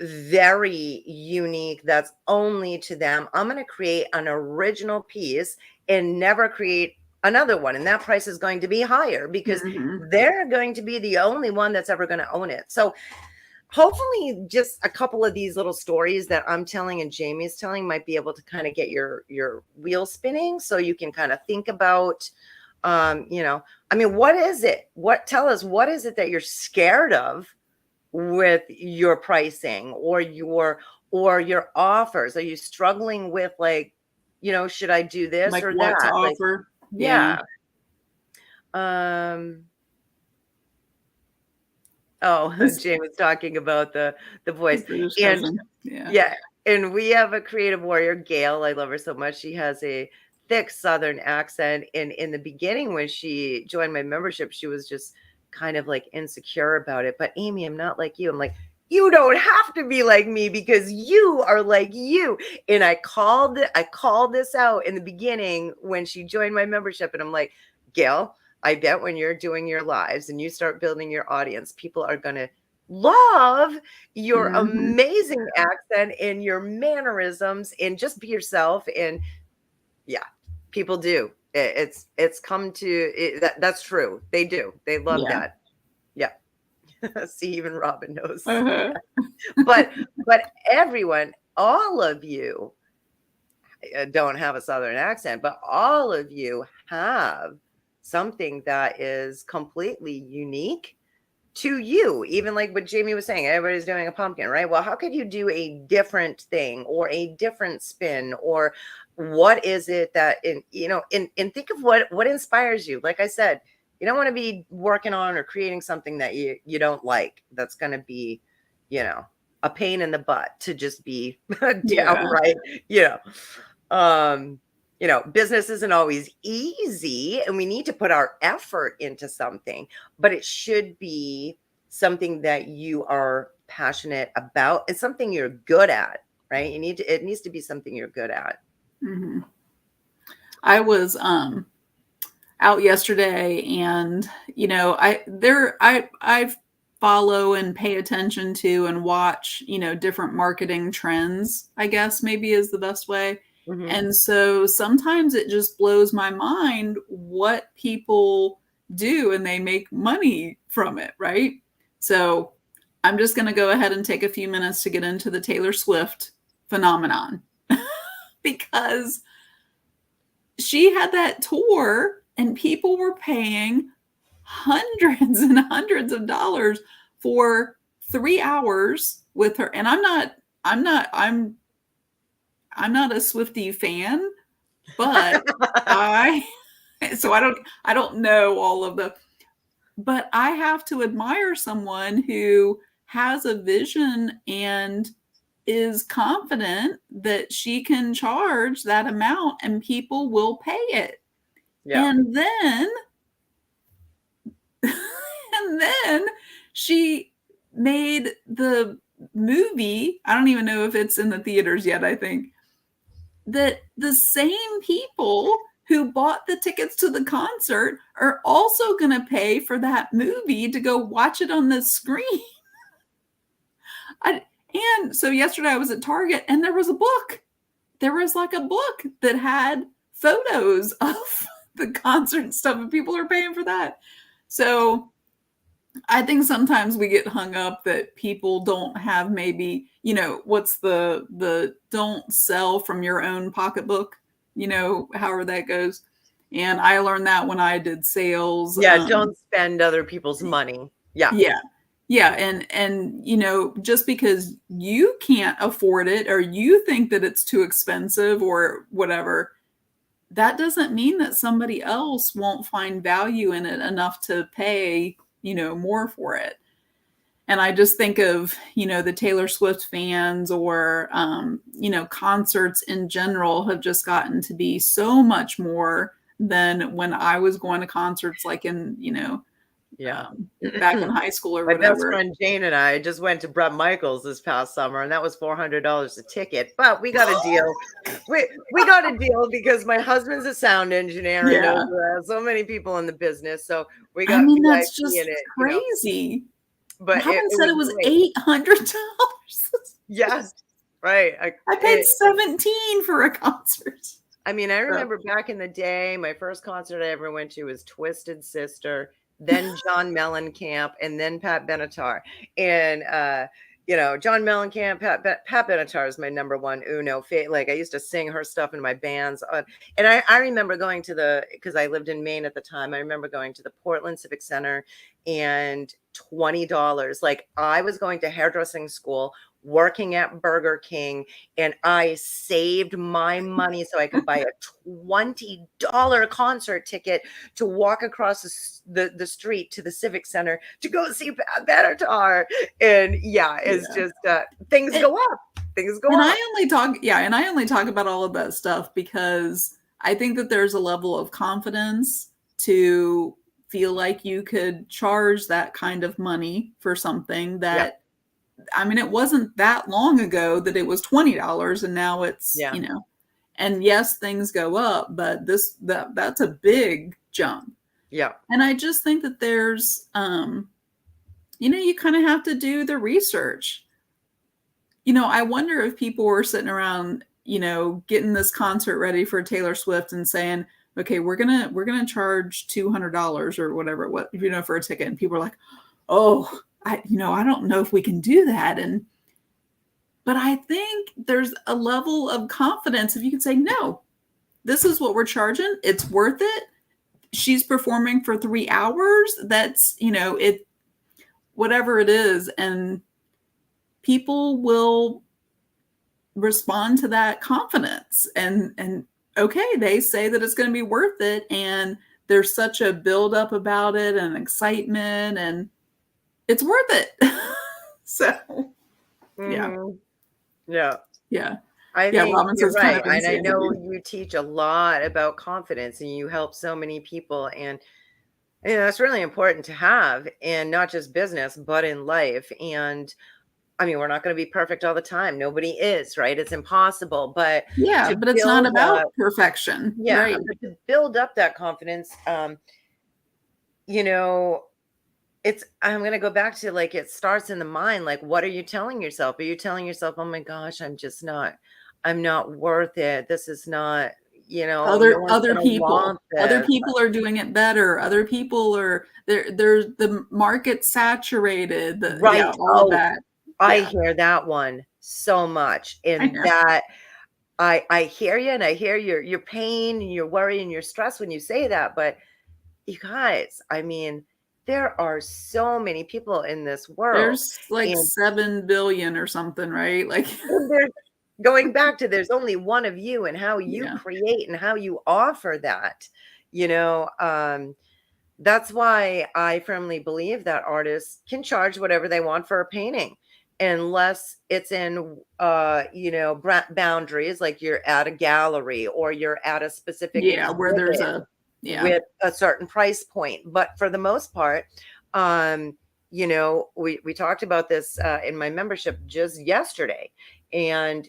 very unique that's only to them, I'm going to create an original piece and never create another one. And that price is going to be higher because they're going to be the only one that's ever going to own it. So hopefully just a couple of these little stories that I'm telling and Jamie's telling might be able to kind of get your wheel spinning, so you can kind of think about, what is it? Tell us, what is it that you're scared of with your pricing or your offers? Are you struggling with like, should I do this like or what that? To offer? Yeah. Jane was talking about the voice. And and we have a creative warrior, Gail. I love her so much. She has a thick Southern accent. And in the beginning, when she joined my membership, she was just kind of like insecure about it. But Amy, I'm not like you. I'm like, you don't have to be like me because you are like you. And I called this out in the beginning when she joined my membership. And I'm like, Gail, I bet when you're doing your lives and you start building your audience, people are going to love your amazing accent and your mannerisms, and just be yourself. And people do. It's come to it, that's true. They do. They love that. Yeah. See, even Robin knows. But everyone, all of you don't have a Southern accent, but all of you have something that is completely unique to you. Even like what Jamie was saying, everybody's doing a pumpkin, right? Well, how could you do a different thing or a different spin, or what is it that and think of what inspires you. Like I said, you don't want to be working on or creating something that you don't like. That's going to be, a pain in the butt to just be downright, business isn't always easy and we need to put our effort into something, but it should be something that you are passionate about. It's something you're good at, right? It needs to be something you're good at. Mm-hmm. I was out yesterday, and I follow and pay attention to and watch different marketing trends, I guess maybe is the best way. Mm-hmm. And so sometimes it just blows my mind what people do, and they make money from it, right? So I'm just going to go ahead and take a few minutes to get into the Taylor Swift phenomenon because she had that tour and people were paying hundreds and hundreds of dollars for 3 hours with her. And I'm not a Swiftie fan, but I don't know all of but I have to admire someone who has a vision and is confident that she can charge that amount and people will pay it. Yeah. And then she made the movie. I don't even know if it's in the theaters yet. I think that the same people who bought the tickets to the concert are also going to pay for that movie to go watch it on the screen. And so yesterday I was at Target and there was a book. There was like a book that had photos of the concert and stuff, and people are paying for that. So I think sometimes we get hung up that people don't have maybe, what's the don't sell from your own pocketbook, however that goes. And I learned that when I did sales. Yeah, don't spend other people's money. Yeah. Yeah. Yeah. And just because you can't afford it or you think that it's too expensive or whatever, that doesn't mean that somebody else won't find value in it enough to pay, more for it. And I just think of, the Taylor Swift fans or, concerts in general have just gotten to be so much more than when I was going to concerts like in, back in high school or My whatever. best friend Jane and I just went to Bret Michaels this past summer, and that was $400 a ticket. But we got a deal. We got a deal because my husband's a sound engineer and knows so many people in the business. So we got. That's just crazy. But Helen said it was $800. Yes, right. I paid $17 for a concert. I mean, I remember back in the day, my first concert I ever went to was Twisted Sister, then John Mellencamp, and then Pat Benatar. And John Mellencamp, Pat Benatar is my number one uno. Like I used to sing her stuff in my bands. And I remember going to because I lived in Maine at the time, I remember going to the Portland Civic Center and $20. Like I was going to hairdressing school, working at Burger King, and I saved my money so I could buy a $20 concert ticket to walk across the street to the Civic Center to go see Pat Benatar. And it's just things go up. Things go up. And I only talk about all of that stuff because I think that there's a level of confidence to feel like you could charge that kind of money for something that I mean, it wasn't that long ago that it was $20 and now it's, and yes, things go up, but that's a big jump. Yeah. And I just think that there's, you kind of have to do the research. I wonder if people were sitting around, getting this concert ready for Taylor Swift and saying, okay, we're going to charge $200 or whatever it was, for a ticket. And people are like, oh, I don't know if we can do that. But I think there's a level of confidence if you can say, no, this is what we're charging. It's worth it. She's performing for 3 hours. That's, whatever it is. And people will respond to that confidence and okay, they say that it's going to be worth it. And there's such a buildup about it and excitement and it's worth it. So, mm-hmm. Yeah. I Yeah, mean, you're Robinson's kind right. of And I insane to know me. you teach a lot about confidence and you help so many people. And that's really important to have in not just business, but in life. And I mean, we're not going to be perfect all the time. Nobody is, right? It's impossible. But Yeah, to but it's not build about up, perfection, yeah, right? but to build up that confidence, you know, I'm going to go back to like it starts in the mind. Like, what are you telling yourself? Are you telling yourself, oh my gosh, I'm not worth it. This is not, no one's Other going to want this. people are doing it better. Other people are there's the market saturated. Yeah, Right. all of Oh, that. I Yeah, hear that one so much. I And know. that I hear you and I hear your pain and your worry and your stress when you say that. But you guys, I mean, there are so many people in this world. There's like And 7 billion or something, right? Like, And there's going back to there's only one of you and how you yeah, create and how you offer that, you know, that's why I firmly believe that artists can charge whatever they want for a painting unless it's in boundaries, like you're at a gallery or you're at a specific yeah, where there's exhibit a yeah, with a certain price point. But for the most part, um, we talked about this in my membership just yesterday. And,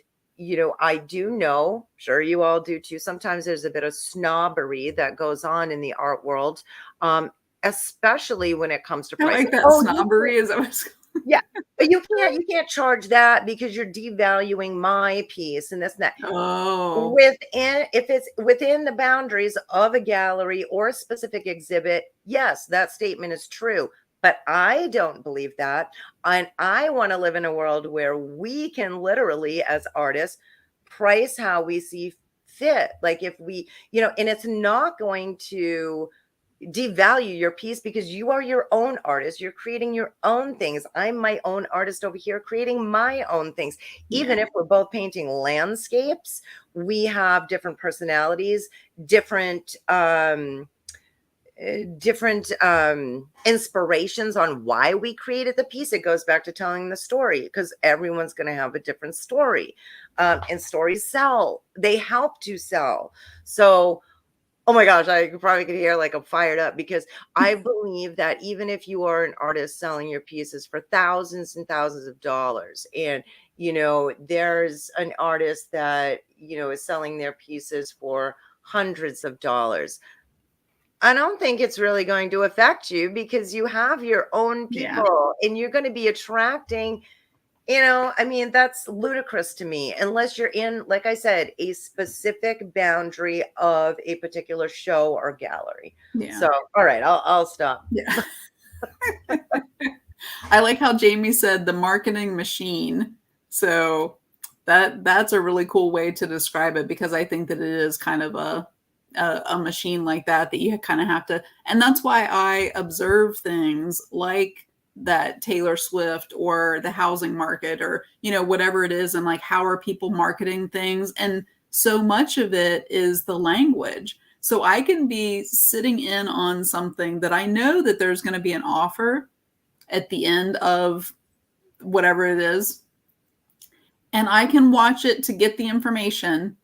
I do know, sure you all do too. Sometimes there's a bit of snobbery that goes on in the art world, um, especially when it comes to I like pricing. that Oh, snobbery. Is that what's yeah, but you can't charge that because you're devaluing my piece and this and that. oh, Within If it's within the boundaries of a gallery or a specific exhibit, yes, that statement is true. But I don't believe that. And I want to live in a world where we can literally, as artists, price how we see fit. Like if and it's not going to devalue your piece because you are your own artist. You're creating your own things. I'm my own artist over here creating my own things. yeah, Even if we're both painting landscapes, we have different personalities, different inspirations on why we created the piece. It goes back to telling the story because everyone's going to have a different story. And stories sell, they help to sell. So oh my gosh, I probably could hear like I'm fired up because I believe that even if you are an artist selling your pieces for thousands and thousands of dollars, and there's an artist that is selling their pieces for hundreds of dollars. I don't think it's really going to affect you because you have your own yeah, people and you're going to be attracting I mean, that's ludicrous to me, unless you're in, like I said, a specific boundary of a particular show or gallery. yeah, So, all right, I'll stop. yeah. I like how Jamie said the marketing machine. So that's a really cool way to describe it because I think that it is kind of a machine like that you kind of have to, and that's why I observe things like that Taylor Swift or the housing market or whatever it is, and like how are people marketing things, and so much of it is the language. So I can be sitting in on something that I know that there's going to be an offer at the end of whatever it is. And I can watch it to get the information,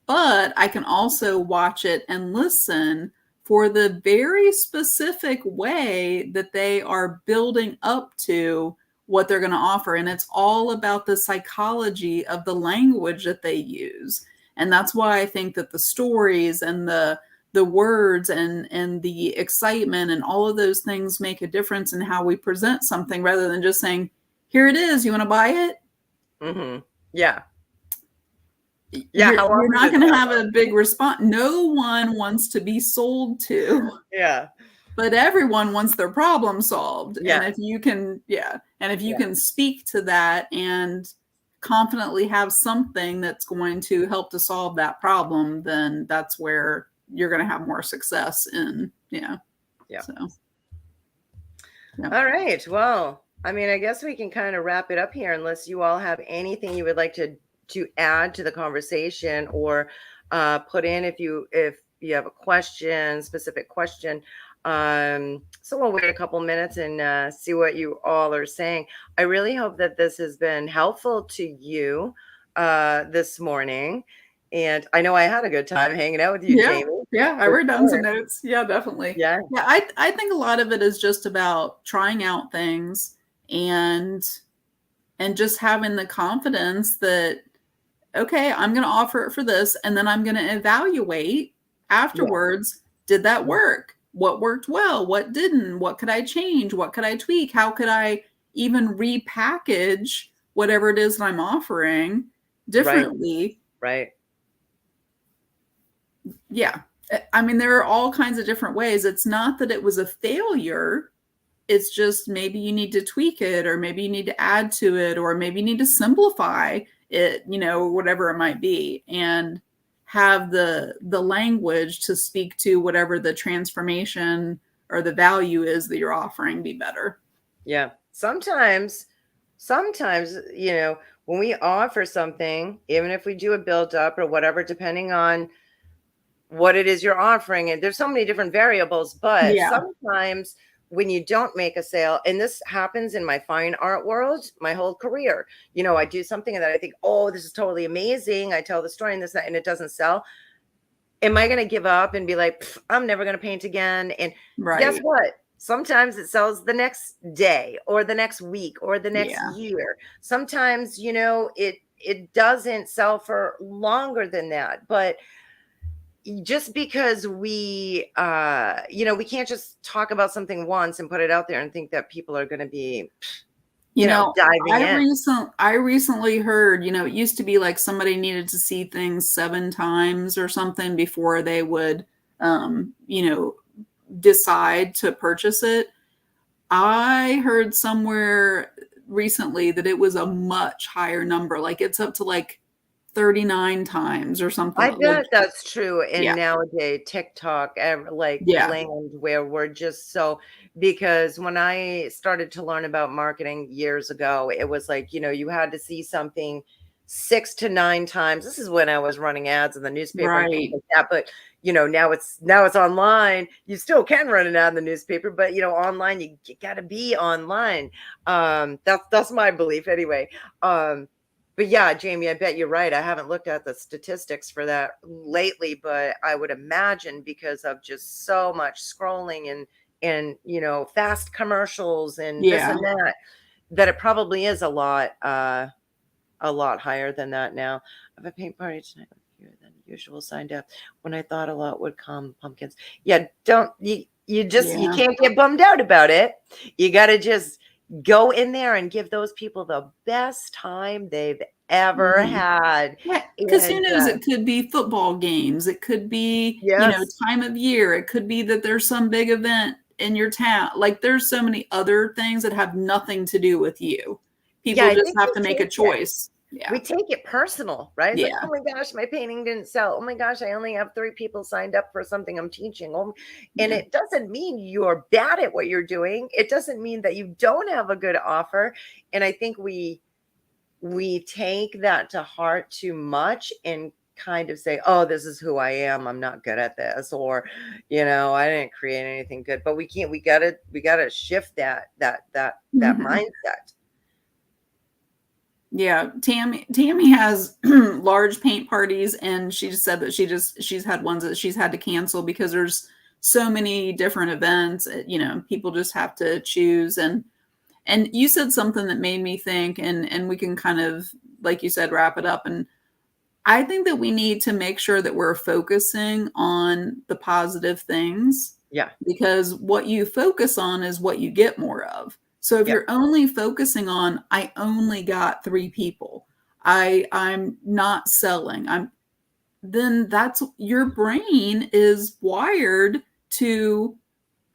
but I can also watch it and listen for the very specific way that they are building up to what they're going to offer. And it's all about the psychology of the language that they use. And that's why I think that the stories and the words and the excitement and all of those things make a difference in how we present something rather than just saying, here it is, you want to buy it? Mm-hmm. Yeah. Yeah. you're How you're often not does going to that have work? a big response. No one wants to be sold to, Yeah. but everyone wants their problem solved. And Yes. if you can, yeah, and if you Yeah. can speak to that and confidently have something that's going to help to solve that problem, then that's where you're going to have more success in. Yeah. Yeah. So, yeah. All right. Well, I mean, I guess we can kind of wrap it up here unless you all have anything you would like to add to the conversation or put in if you have a question, specific question. So we'll wait a couple minutes and see what you all are saying. I really hope that this has been helpful to you. this morning, and I know I had a good time hanging out with you, Yeah. Jamie. Yeah. I For wrote down some sure. notes. Yeah, definitely. Yeah. Yeah. I think a lot of it is just about trying out things and just having the confidence that, okay, I'm going to offer it for this, and then I'm going to evaluate Yeah. afterwards. Did that work? What worked well? What didn't? What could I change? What could I tweak? How could I even repackage whatever it is that I'm offering Right. differently? Right. Yeah. I mean, there are all kinds of different ways. It's not that it was a failure. It's just maybe you need to tweak it, or maybe you need to add to it, or maybe you need to simplify it, whatever it might be, and have the language to speak to whatever the transformation or the value is that you're offering be better. Yeah. Sometimes, when we offer something, even if we do a build up or whatever, depending on what it is you're offering, and there's so many different variables, but Yeah. sometimes when you don't make a sale, and this happens in my fine art world my whole career, I do something that I think, oh, this is totally amazing, I tell the story and this and that, and it doesn't sell. Am I going to give up and be like, I'm never going to paint again? And guess Right. what? Sometimes it sells the next day or the next week or the next Yeah. year. Sometimes, it doesn't sell for longer than that. But just because we can't just talk about something once and put it out there and think that people are going to be, diving in. I recently heard, it used to be like somebody needed to see things 7 times or something before they would, um, you know, decide to purchase it. I heard somewhere recently that it was a much higher number. Like it's up to like 39 times or something. I Like, bet that's true in yeah, nowadays TikTok, like yeah, land where we're just so, because when I started to learn about marketing years ago, it was like, you had to see something 6 to 9 times. This is when I was running ads in the newspaper and things right. like that. But now it's online. You still can run an ad in the newspaper, but online, you gotta be online. That's my belief anyway. But yeah, Jamie, I bet you're right. I haven't looked at the statistics for that lately, but I would imagine because of just so much scrolling and fast commercials and this Yeah. and that, that it probably is a lot higher than that now. I have a paint party tonight with fewer than usual signed up. When I thought a lot would come, pumpkins. Yeah, don't you Yeah. can't get bummed out about it. You got to just go in there and give those people the best time they've ever Mhm. had. Yeah, because who And knows? It could be football games. It could be, yes, time of year. It could be that there's some big event in your town. Like there's so many other things that have nothing to do with you. yeah, People I just think have to make a choice. we Yeah. take it personal, right? It's like, oh Yeah. my gosh, my painting didn't sell. Oh my gosh, I only have 3 people signed up for something I'm teaching. And Yeah. it doesn't mean you're bad at what you're doing. It doesn't mean that you don't have a good offer. And I think we take that to heart too much and kind of say, oh, this is who I am. I'm not good at this, or, I didn't create anything good. But we can't, we gotta shift that Mhm. mindset. Yeah, Tammy has large paint parties, and she just said that she's had ones that she's had to cancel because there's so many different events. People just have to choose. And you said something that made me think, and we can kind of, like you said, wrap it up. And I think that we need to make sure that we're focusing on the positive things, Yeah. because what you focus on is what you get more of. So if Yep. you're only focusing on, I only got 3 people, I'm not selling, then that's your brain is wired to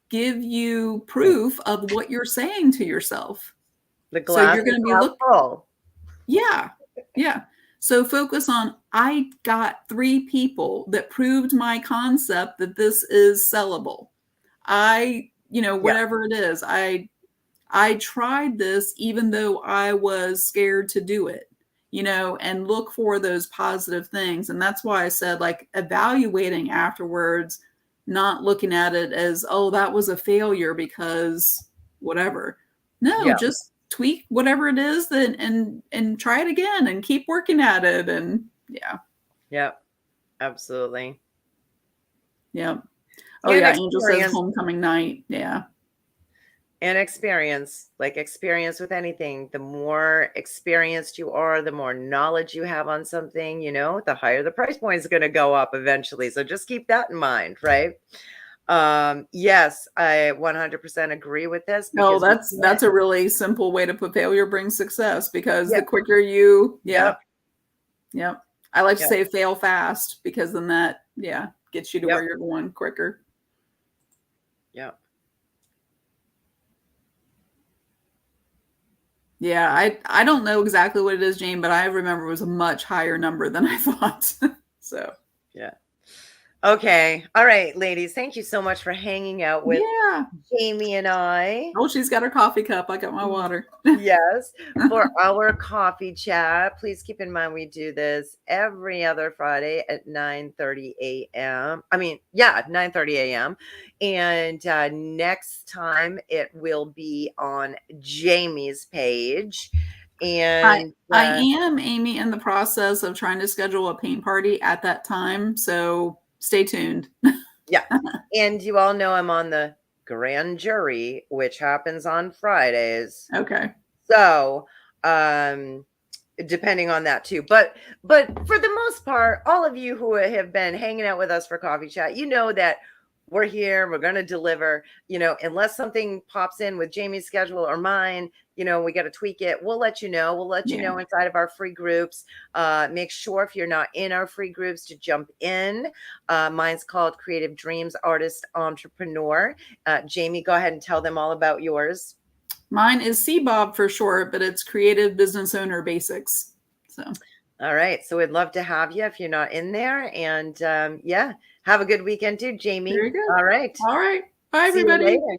give you proof of what you're saying to yourself. The So glass you're is going to be half look full. yeah. Yeah. So focus on, I got 3 people that proved my concept that this is sellable. Yeah. Whatever it is, I tried this even though I was scared to do it, and look for those positive things. And that's why I said, like, evaluating afterwards, not looking at it as, oh, that was a failure because whatever. No, Yeah. just tweak whatever it is that and try it again and keep working at it. And yeah. Yep. Absolutely. Yeah. Oh And yeah. Angel says experience. homecoming night. Yeah. And experience, like experience with anything. The more experienced you are, the more knowledge you have on something, you know, the higher the price point is going to go up eventually. So just keep that in mind, right? Yes, I 100% agree with this No, because we that's a really simple way to put failure brings success, because Yep. the quicker you, Yep. Yep. I like to Yep. say fail fast, because then that, gets you to Yep. where you're going quicker. Yep. Yeah, I don't know exactly what it is, Jane, but I remember it was a much higher number than I thought. So Yeah. Okay. All right, ladies. Thank you so much for hanging out with yeah. Jamie and I. Oh, she's got her coffee cup. I got my water. Yes, for our coffee chat. Please keep in mind we do this every other Friday at 9:30 a.m. I mean, yeah, 9:30 a.m. And next time it will be on Jamie's page. And I am, Amy, in the process of trying to schedule a paint party at that time. So stay tuned. yeah, and you all know I'm on the grand jury, which happens on Fridays. Okay. So, depending on that too. But for the most part, all of you who have been hanging out with us for coffee chat, you know that we're here, we're going to deliver, you know, unless something pops in with Jamie's schedule or mine, you know, we got to tweak it. We'll let you know. We'll let you know inside of our free groups. Make sure if you're not in our free groups to jump in. Mine's called Creative Dreams Artist Entrepreneur. Jamie, go ahead and tell them all about yours. Mine is CBOB for short, but it's Creative Business Owner Basics. So, all right. So we'd love to have you if you're not in there. And yeah, have a good weekend too, Jamie. very good. All right. All right. Bye, See you everybody. later.